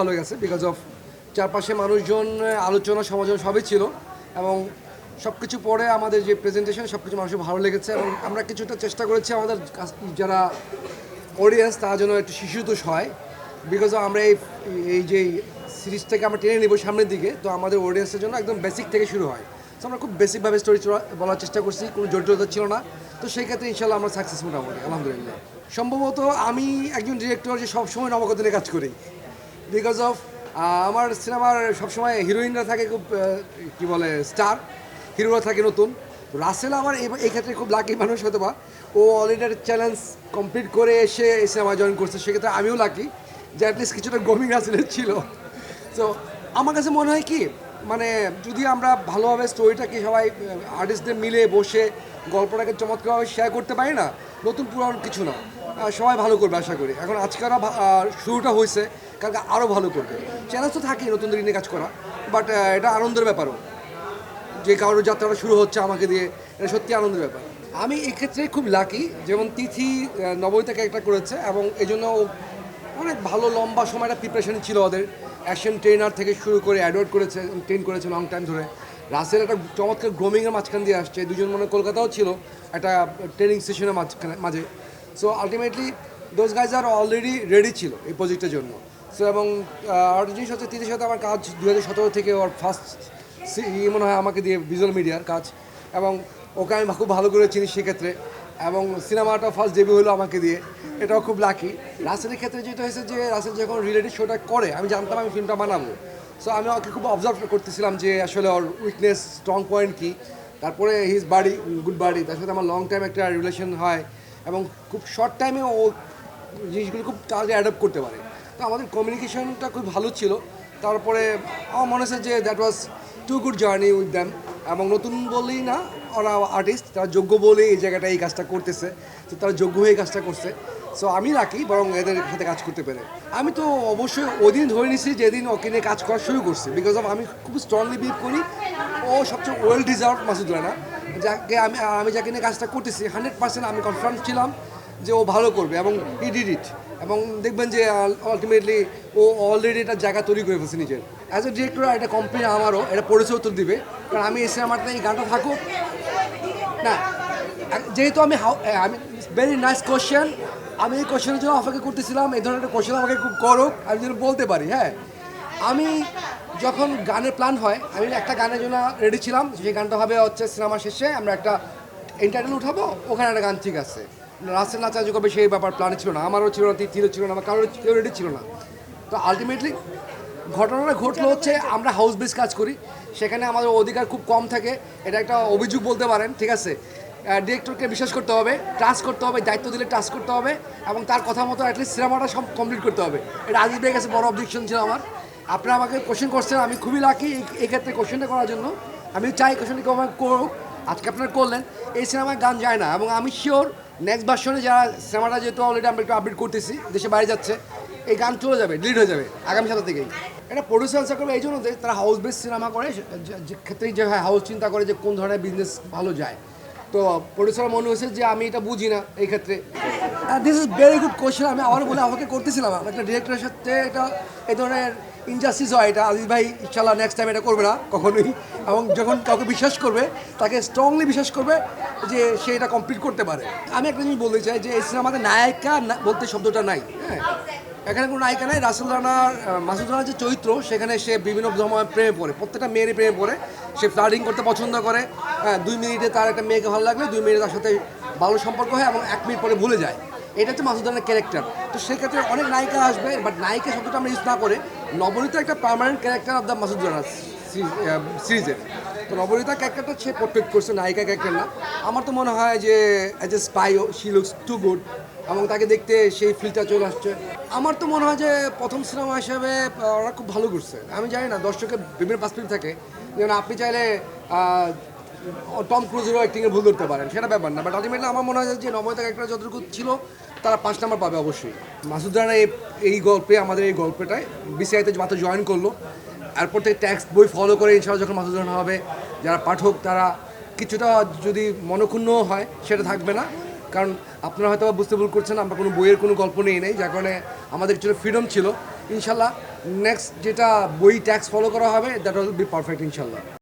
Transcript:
ভালো গেছে because of চারপাশে মানুষজন, আলোচনা সমালোচনা সবই ছিল এবং সব কিছু পরে আমাদের যে প্রেজেন্টেশন সব কিছু মানুষের ভালো লেগেছে এবং আমরা কিছুটা চেষ্টা করেছি আমাদের যারা অডিয়েন্স তারা যেন একটু শিশুতোষ হয় বিকজ আমরা এই যে সিরিজটাকে আমরা টেনে নেব সামনের দিকে, তো আমাদের অডিয়েন্সের জন্য একদম বেসিক থেকে শুরু হয়। তো আমরা খুব বেসিকভাবে স্টোরি বলার চেষ্টা করছি, কোনো জটিলতা ছিল না। তো সেই ক্ষেত্রে ইনশাল্লাহ আমরা সাকসেস মোটামুটি আলহামদুলিল্লাহ। সম্ভবত আমি একজন ডিরেক্টর যে সবসময় নবগতনে কাজ করি বিকজ অফ আমার সিনেমার সবসময় হিরোইনরা থাকে খুব কী বলে স্টার, হিরোরা থাকে নতুন। রাসেল আমার এই ক্ষেত্রে খুব লাকি মানুষ হতে বা ও অলরেডি চ্যালেঞ্জ কমপ্লিট করে এসে এই সিনেমায় জয়েন করছে, সেক্ষেত্রে আমিও লাকি যে অ্যাটলিস্ট কিছুটা গমিং রাসেলের ছিল। তো আমার কাছে মনে হয় কি, মানে যদি আমরা ভালোভাবে স্টোরিটাকে সবাই আর্টিস্টদের মিলে বসে গল্পটাকে চমৎকারভাবে শেয়ার করতে পারি না, নতুন পুরানো কিছু না, সবাই ভালো করবে আশা করি। এখন আজকাল শুরুটা হয়েছে, কালকে আরও ভালো করবে। চ্যালেঞ্জ তো থাকেই নতুনদের নিয়ে কাজ করা, বাট এটা আনন্দের ব্যাপারও যে কারোর যাত্রাটা শুরু হচ্ছে আমাকে দিয়ে, এটা সত্যি আনন্দের ব্যাপার। আমি এক্ষেত্রে খুব লাকি, যেমন তিথি নবমীতে ক্যারেক্টার করেছে এবং এই জন্য অনেক ভালো লম্বা সময়টা প্রিপারেশন ছিল ওদের। অ্যাকশন ট্রেনার থেকে শুরু করে অ্যাডওয়ার্ড করেছে, ট্রেন করেছে লং টাইম ধরে। রাসেল একটা চমৎকার গ্রোমিংয়ের মাঝখান দিয়ে আসছে, দুজন মনে কলকাতাও ছিল একটা ট্রেনিং সেশনের মাঝে। So ultimately those guys are already ready ছিল এই প্রজেক্টের জন্য। সো এবং আরেকটা জিনিস হচ্ছে তিথির সাথে আমার কাজ 2017 থেকে ওর ফার্স্ট মনে হয় আমাকে দিয়ে ভিজুয়াল মিডিয়ার কাজ, এবং ওকে আমি খুব ভালো করে চিনি সেক্ষেত্রে। এবং সিনেমাটা ফার্স্ট ডেবিউ হলো আমাকে দিয়ে, এটাও খুব লাকি। রাসেলের ক্ষেত্রে যেটা হয়েছে যে রাসেল যখন রিলেটেড শোটা করে আমি জানতাম আমি ফিল্মটা বানাবো। সো আমি ওকে খুব অবজার্ভ করতেছিলাম যে আসলে ওর উইকনেস স্ট্রং পয়েন্ট কী, তারপরে হিজ বাড়ি গুড বাড়ি, তার সাথে আমার লং টাইম একটা রিলেশন হয় এবং খুব শর্ট টাইমে ও জিনিসগুলো খুব তাড়াতাড়ি অ্যাডাপ্ট করতে পারে। তো আমাদের কমিউনিকেশনটা খুব ভালো ছিল। তারপরে আমার মনে হচ্ছে যে that was too good journey with them. এবং নতুন বলেই না, ওরা আর্টিস্ট, তারা যোগ্য বলেই এই জায়গাটা এই কাজটা করতেছে, তো তারা যোগ্য হয়ে এই কাজটা করছে। সো আমি রাখি বরং এদের সাথে কাজ করতে পেরে। আমি তো অবশ্যই ওই দিন ধরে নিছি যেদিন ওকে নিয়ে কাজ করা শুরু করছে, বিকজ অফ আমি খুব স্ট্রংলি বিলিভ করি ও সবচেয়ে ওয়েল ডিজার্ভ মাসুদ রানা, যাকে আমি যাকে নিয়ে কাজটা করতেছি 100% আমি কনফিডেন্ট ছিলাম যে ও ভালো করবে এবং হি ডিড ইট। এবং দেখবেন যে আলটিমেটলি ও অলরেডি একটা জায়গা তৈরি করে ফেলছে নিজের। অ্যাজ এ ডিরেক্টর এটা কমপ্লিট আমারও এটা পড়েছে উত্তর দিবে, কারণ আমি এসে আমার এই গানটা থাকুক না, যেহেতু আমি ভেরি নাইস কোয়েশ্চেন, আমি এই কোয়েশ্চেনের জন্য অপেক্ষা করতেছিলাম এই ধরনের একটা কোয়েশ্চেন আমাকে খুব করুক, আমি যেন বলতে পারি। হ্যাঁ, আমি যখন গানের প্ল্যান হয় আমি একটা গানের জন্য রেডি ছিলাম, সেই গানটা হবে হচ্ছে সিনেমা শেষে আমরা একটা ইন্টারভিউ উঠাবো, ওখানে একটা গান ঠিক আছে। রাসেল নাচা যে করবে সেই ব্যাপার প্ল্যানে ছিল না, আমারও ছিল না, তিথিরও ছিল না, আমার কারোর কেউ রেডি ছিল না। তো আলটিমেটলি ঘটনাটা ঘটলো হচ্ছে আমরা হাউস বেস কাজ করি, সেখানে আমাদের অধিকার খুব কম থাকে, এটা একটা অভিযোগ বলতে পারেন। ঠিক আছে, ডিরেক্টরকে বিশ্বাস করতে হবে, ট্রাস্ট করতে হবে, দায়িত্ব দিলে ট্রাস্ট করতে হবে এবং তার কথা মতো অ্যাটলিস্ট সিনেমাটা সব কমপ্লিট করতে হবে। এটা আজিজ ভাইয়ের কাছে বড় অবজেকশন ছিল আমার। আপনারা আমাকে কোশ্চেন করছেন, আমি খুবই লাকি এই ক্ষেত্রে কোশ্চেনটা করার জন্য। আমি চাই কোশ্চেনটা আমাকে করুক, আজকে আপনারা করলেন। এই সিনেমায় গান যায় না এবং আমি শিওর নেক্সট ভার্সনে যারা সিনেমাটা যেহেতু অলরেডি আমরা একটু আপডেট করতেছি, দেশে বাইরে যাচ্ছে, এই গান চলে যাবে, ডিলিট হয়ে যাবে আগামী সাথে থেকেই। এটা প্রডিউসার করবে এই জন্য যে তারা হাউস বেস সিনেমা করে, যে ক্ষেত্রেই যে হাউস চিন্তা করে যে কোন ধরনের বিজনেস ভালো যায়। তো প্রডিউসার মনে হয়েছে যে আমি এটা বুঝি না এই ক্ষেত্রে। This is very good question, আমি আবার বলে আমাকে করতেছিলাম একটা ডিরেক্টরের সাথে এটা এই ধরনের ইনজাস্টিস হয়। এটা আজিজ ভাই ইনশাল্লাহ নেক্সট টাইম এটা করবে না কখনোই, এবং যখন কাউকে বিশ্বাস করবে তাকে স্ট্রংলি বিশ্বাস করবে যে সে এটা কমপ্লিট করতে পারে। আমি একটা জিনিস বলতে চাই যে এই সিনেমাতে নায়িকা বলতে শব্দটা নাই। হ্যাঁ, এখানে কোনো নায়িকা নাই। রাসেল রানার মাসুদ রানার যে চরিত্র, সেখানে সে বিভিন্ন সময় প্রেমে পড়ে, প্রত্যেকটা মেয়েরই প্রেমে পড়ে। সে ফ্লার্টিং করতে পছন্দ করে। 2 মিনিটে তার একটা মেয়েকে ভালো লাগলে 2 মিনিটে তার সাথে ভালো সম্পর্ক হয় এবং 1 মিনিট পরে ভুলে যায়। এটা হচ্ছে মাসুদ রানার ক্যারেক্টার। তো সেক্ষেত্রে অনেক নায়িকা আসবে, বাট নায়িকা শব্দটা আমরা ইউজ না করে নবনীতা একটা permanent character of the Masud Rana সিরিজের। তো নবনীতা ক্যারেক্টারটা সে পোর্ট্রেট করছে, নায়িকা ক্যারেক্টার না। আমার তো মনে হয় যে as a spy she looks too good এবং তাকে দেখতে সেই ফিলটা চলে আসছে। আমার তো মনে হয় যে প্রথম সিনেমা হিসেবে ওরা খুব ভালো করছে। আমি জানি না, দর্শকের বিভিন্ন পার্সপেক্টিভ থাকে, যেমন আপনি চাইলে টম ক্রুজেরও অ্যাক্টিংয়ে ভুল ধরতে পারেন, সেটা ব্যাপার না। বাট আলটিমেটলি আমার মনে হয় যে নবনীতা ক্যারেক্টার যতটুকু ছিল তারা 5 নাম্বার পাবে অবশ্যই। মাসুদ রানা এই গল্পে, আমাদের এই গল্পটায় বিসিআইতে মাত্র জয়েন করলো, এরপর থেকে টেক্সট বই ফলো করে ইনশাআল্লাহ যখন মাসুদ রানা হবে, যারা পাঠক তারা কিছুটা যদি মনক্ষুণ্ণ হয় সেটা থাকবে না। কারণ আপনারা হয়তো বুঝতে ভুল করছেন, আমরা কোনো বইয়ের কোনো গল্প নেই, যার কারণে আমাদের কিছুটা ফ্রিডম ছিল। ইনশাল্লাহ নেক্সট যেটা বই ট্যাক্স ফলো করা হবে দ্যাট উইল বি পারফেক্ট ইনশাল্লাহ।